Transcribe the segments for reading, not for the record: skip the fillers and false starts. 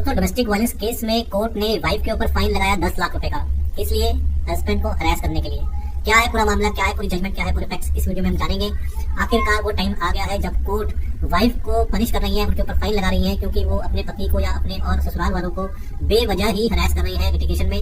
दोस्तों, domestic violence case में court ने वाइफ के ऊपर फाइन लगाया 10 लाख रुपए का, इसलिए हस्बैंड को हरास करने के लिए। क्या है पूरा मामला, क्या है पूरी जजमेंट, क्या है पूरे फैक्ट्स, इस वीडियो में हम जानेंगे। आखिरकार वो टाइम आ गया है जब कोर्ट वाइफ को पनिश कर रही है, उनके ऊपर फाइन लगा रही है, क्योंकि वो अपने पति को या अपने और ससुराल वालों को बेवजह ही हरास कर रही है लिटिगेशन में।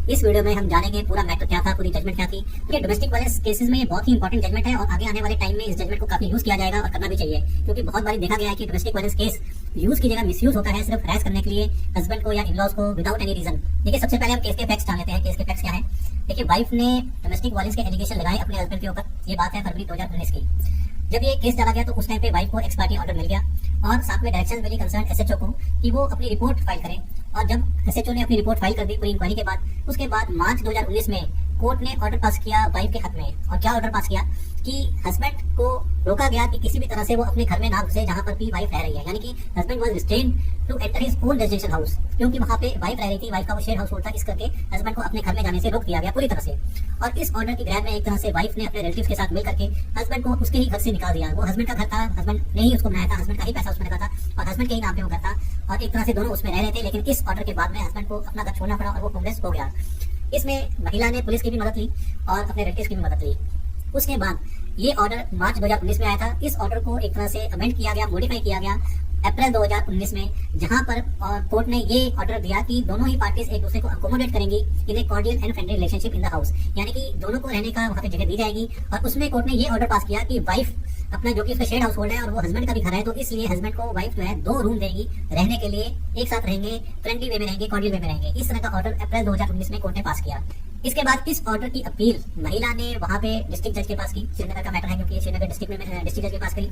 इस वीडियो में हम जानेंगे पूरा मैटर क्या था, पूरी जजमेंट क्या थी। क्योंकि डोमेस्टिक वायलेंस केसेस में ये बहुत ही इंपॉर्टेंट जजमेंट है और आगे आने वाले टाइम में इस जजमेंट को काफी यूज किया जाएगा और करना भी चाहिए, क्योंकि बहुत बार देखा गया है कि डोमेस्टिक वायलेंस केस यूज की जगह मिसयूज होता है सिर्फ हरास करने के लिए हस्बैंड को या इन-लॉज को विदाउट एनी रीजन। देखिए, सबसे पहले हम केस के फैक्ट्स जान लेते हैं। केस के फैक्ट्स क्या है? देखिए, वाइफ ने डोमेस्टिक वायलेंस के एलिगेशन लगाए अपने हस्बैंड के ऊपर। ये बात है फरवरी 2019 की। जब ये केस डाला गया तो उस टाइम पे वाइफ को एक्स पार्टी ऑर्डर मिल गया और साथ में डायरेक्शन मिली कंसर्न एसएचओ को कि वो अपनी रिपोर्ट फाइल करें। और जब एसएचओ ने अपनी रिपोर्ट फाइल कर दी पूरी इंक्वायरी के बाद, उसके बाद मार्च 2019 में कोर्ट ने ऑर्डर पास किया वाइफ के हक में। और क्या ऑर्डर पास किया कि हस्बैंड को रोका गया कि किसी भी तरह से वो अपने घर में ना घुसे जहां पर भी वाइफ रह रही है, यानी कि husband was restrained to enter his own residential house, क्योंकि वहां पे वाइफ रह रही थी, वाइफ का वो शेयर हाउस होता, इस करके हस्बैंड को अपने घर में जाने से रोक दिया गया पूरी तरह से। और इस ऑर्डर की ग्रैब में एक तरह से वाइफ ने अपने रिलेटिव्स के साथ मिल करके हस्बैंड को उसके ही घर से निकाल दिया। वो हस्बैंड का घर था, हस्बैंड ने ही उसको बनाया था, हस्बैंड का ही पैसा उसमें लगा था और हस्बैंड के ही नाम पे वो घर था और एक तरह से दोनों उसमें रह रहे थे। लेकिन इस ऑर्डर के बाद में हस्बैंड को अपना घर छोड़ना पड़ा और वो होमलेस हो गया। इसमें महिला ने पुलिस की भी मदद ली और अपने रिलेटिव्स की भी मदद ली। उसके बाद ये ऑर्डर मार्च 2019 में आया था। इस ऑर्डर को एक तरह से अमेंड किया गया, मॉडिफाई किया गया अप्रैल 2019 में, जहां पर कोर्ट ने ये ऑर्डर दिया कि दोनों ही पार्टीज एक दूसरे को अकोमोडेट करेंगी इन ए cordial and friendly relationship in the house, यानी कि दोनों को रहने का वहां पे जगह दी जाएगी। और उसमें कोर्ट ने ये ऑर्डर पास किया कि वाइफ अपना जो कि उसका शेयर हाउस होल्ड है और वो हस्बैंड का भी घर है, तो इसलिए हस्बैंड को वाइफ जो है 2 रूम देगी रहने के लिए, एक साथ रहेंगे, फ्रेंडली वे में रहेंगे, कॉर्डियल वे में रहेंगे। इस तरह का ऑर्डर अप्रैल 2019 में कोर्ट ने पास किया। इसके बाद इस ऑर्डर की अपील महिला ने वहां पे डिस्ट्रिक्ट जज के पास की। श्रीनगर का मैटर है क्योंकि ये श्रीनगर डिस्ट्रिक्ट में डिस्ट्रिक्ट जज के पास करी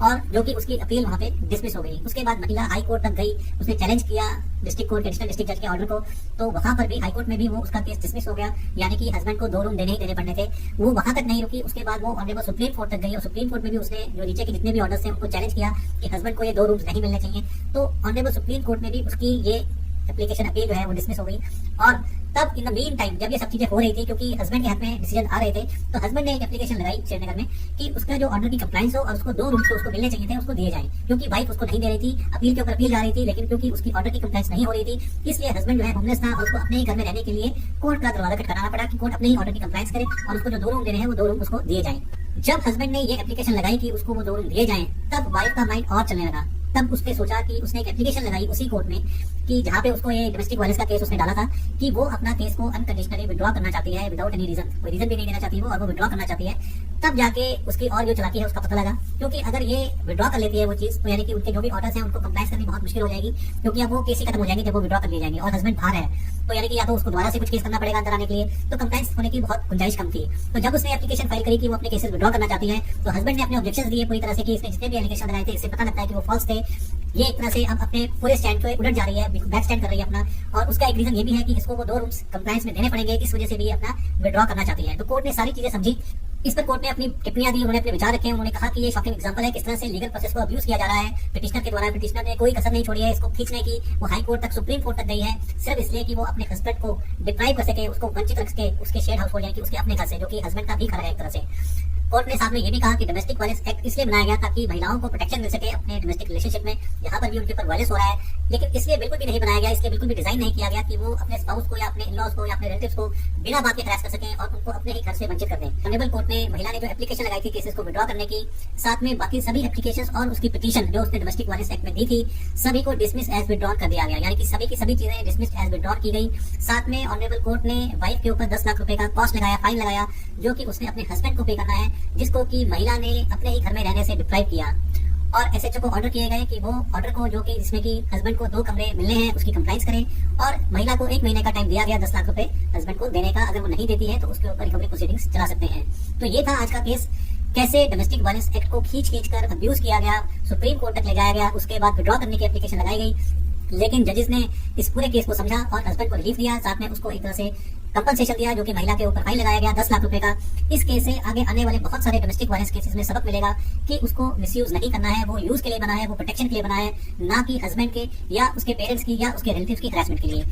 और जो कि उसकी अपील वहां पे डिसमिस हो गई। उसके बाद महिला हाई कोर्ट तक गई, उसने चैलेंज किया डिस्ट्रिक्ट कोर्ट, एडिशनल डिस्ट्रिक्ट जज के ऑर्डर को, तो वहां पर भी हाई कोर्ट में भी वो उसका केस डिसमिस हो गया, यानी कि हस्बैंड को 2 रूम देने ही देने पड़ने थे। वो वहां तक नहीं रुकी, उसके बाद वो ऑनरेबल सुप्रीम कोर्ट तक गई और सुप्रीम कोर्ट में भी उसने जो नीचे के जितने भी ऑर्डर्स थे उनको चैलेंज किया कि हस्बैंड को ये 2 रूम्स नहीं मिलने चाहिए। तो ऑनरेबल सुप्रीम कोर्ट में भी उसकी ये एप्लीकेशन अपील जो है वो डिसमिस हो गई। और तब इन द मीन टाइम जब ये सब चीजें हो रही थी, क्योंकि हस्बैंड के हाथ में डिसीजन आ रहे थे, तो हस्बैंड ने एक एप्लीकेशन लगाई श्रीनगर में कि उसका जो ऑर्डर की कंप्लायंस हो और उसको 2 रूम्स उसको मिलने चाहिए थे, उसको दिए जाएं, क्योंकि वाइफ उसको नहीं दे रही थी। अपील के ऊपर अपील जा रही थी, लेकिन क्योंकि उसकी ऑर्डर की कंप्लायंस नहीं हो रही थी, इसलिए हस्बैंड जो है होमलेस था और उसको अपने ही घर में रहने के लिए कोर्ट का दरवाजा खटखटाना पड़ा कि कोर्ट अपने ही ऑर्डर की कंप्लायंस करे और उसको जो 2 रूम देने हैं वो 2 रूम उसको दिए जाएं। जब हस्बैंड ने ये एप्लीकेशन लगाई कि उसको वो 2 रूम दिए जाएं, तब वाइफ का माइंड और चलने लगा। तब उसने सोचा कि उसने एक एप्लीकेशन लगाई उसी कोर्ट में कि जहाँ पे उसको ये डोमेस्टिक वायलेंस का केस उसने डाला था कि वो अपना केस को अनकंडीशनली विड्रॉ करना चाहती है विदाउट एनी रीजन, कोई रीजन भी नहीं देना चाहती वो, और वो विड्रॉ करना चाहती है। तब जाके उसकी और जो चलाकी है उसका पता लगा, क्योंकि अगर ये विड्रॉ कर लेती है वो चीज, तो यानी कि उनके जो भी ऑर्डर्स हैं उनको कंप्लाइंस करनी बहुत मुश्किल हो जाएगी, क्योंकि अब वो केस ही खत्म हो जाएंगे जब वो विड्रॉ कर लिए जाएंगे और हस्बैंड बाहर है, तो यानी कि या तो उसको दोबारा से कुछ केस करना पड़ेगा अंदर आने के लिए, तो कंप्लाइंस होने की बहुत गुंजाइश कम थी। तो जब उसने एप्लीकेशन फाइल करी कि वो अपने केसेस विड्रॉ करना चाहती है, तो हस्बैंड ने अपने ऑब्जेक्शंस दिए पूरी तरह से कि इसने जितने भी एलिगेशन लगाए थे इससे पता लगता है कि वो फॉल्स थे। ये एक तरह से अब अपने पूरे स्टैंड पे उलट जा रही है, बैक स्टैंड कर रही है अपना, और उसका एक रीजन ये भी है कि इसको वो 2 रूम्स कंप्लायंस में देने पड़ेंगे, इस वजह से भी अपना विड्रॉ करना चाहती है। तो कोर्ट ने सारी चीजें समझी, इस पर कोर्ट ने अपनी टिप्पणियां दी, उन्होंने अपने विचार रखे। उन्होंने कहा कि ये शॉकिंग एग्जांपल है किस तरह से लीगल प्रोसेस को अब्यूज किया जा रहा है पिटिशनर के द्वारा। पिटिशनर ने कोई कसर नहीं छोड़ी है इसको खींचने की, वो हाई कोर्ट तक, सुप्रीम कोर्ट तक गई है, सिर्फ इसलिए कि वो अपने हस्बैंड को डिप्राइव कर सके, उसको वंचित रख के उसके शेयर हाउस होल्ड, यानी कि उसके अपने घर से, जो कि हस्बैंड का भी घर है एक तरह से। कोर्ट ने साथ में ये भी कहा कि डोमेस्टिक वायलेंस एक्ट इसलिए बनाया गया ताकि महिलाओं को प्रोटेक्शन मिल सके अपने डोमेस्टिक रिलेशनशिप में, यहाँ पर भी उनके ऊपर वायलेंस हो रहा है। लेकिन इसलिए बिल्कुल भी नहीं बनाया गया, इसलिए बिल्कुल भी डिजाइन नहीं किया गया कि वो अपने स्पाउस को या अपने इन-लॉज को या अपने रिलेटिव्स को बिना बात के हरास कर सकें और उनको अपने ही घर से वंचित कर दें। ऑनरेबल कोर्ट ने महिला ने जो एप्लीकेशन लगाई थी केसेस को विड्रॉ करने की, साथ में बाकी सभी एप्लीकेशंस और उसकी पिटीशन जो उसने डोमेस्टिक वायलेंस एक्ट में दी थी, सभी को डिसमिस एज विड्रॉ कर दिया गया, यानी कि सभी की सभी चीजें डिसमिस एज विड्रॉ की गई। साथ में ऑनरेबल कोर्ट ने वाइफ के ऊपर 10 लाख रुपए का कॉस्ट लगाया, फाइन लगाया, जो कि उसने अपने हस्बैंड को पे करना है, जिसको कि महिला ने अपने ही घर में रहने से डिप्राइव किया। और एसएचओ को ऑर्डर किए गए कि वो ऑर्डर को, जो कि जिसमें कि हस्बैंड को 2 कमरे मिलने हैं, उसकी कंप्लाइंस करें, और महिला को 1 महीने का टाइम दिया गया 10 लाख रुपए हस्बैंड को देने का। अगर वो नहीं देती है तो उसके ऊपर रिकवरी प्रोसीडिंग्स चला सकते हैं। तो ये था आज का केस, कैसे डोमेस्टिक वायलेंस एक्ट को खींच कर अब्यूज किया गया, सुप्रीम कोर्ट तक ले जाया गया, उसके बाद विड्रॉ करने की एप्लीकेशन लगाई गई, लेकिन जजेस ने इस पूरे केस को समझा और हस्बैंड को रिलीफ दिया, साथ में उसको एक तरह से कंपनसेशन दिया, जो कि महिला के ऊपर फाइन लगाया गया 10 लाख रुपए का। इस केस से आगे आने वाले बहुत सारे डोमेस्टिक वायलेंस केसेस में सबक मिलेगा कि उसको मिसयूज नहीं करना है, वो यूज के लिए बना है, वो प्रोटेक्शन के लिए बना है, ना कि हस्बैंड के या उसके पेरेंट्स की या उसके रिलेटिव्स की हरासमेंट के लिए।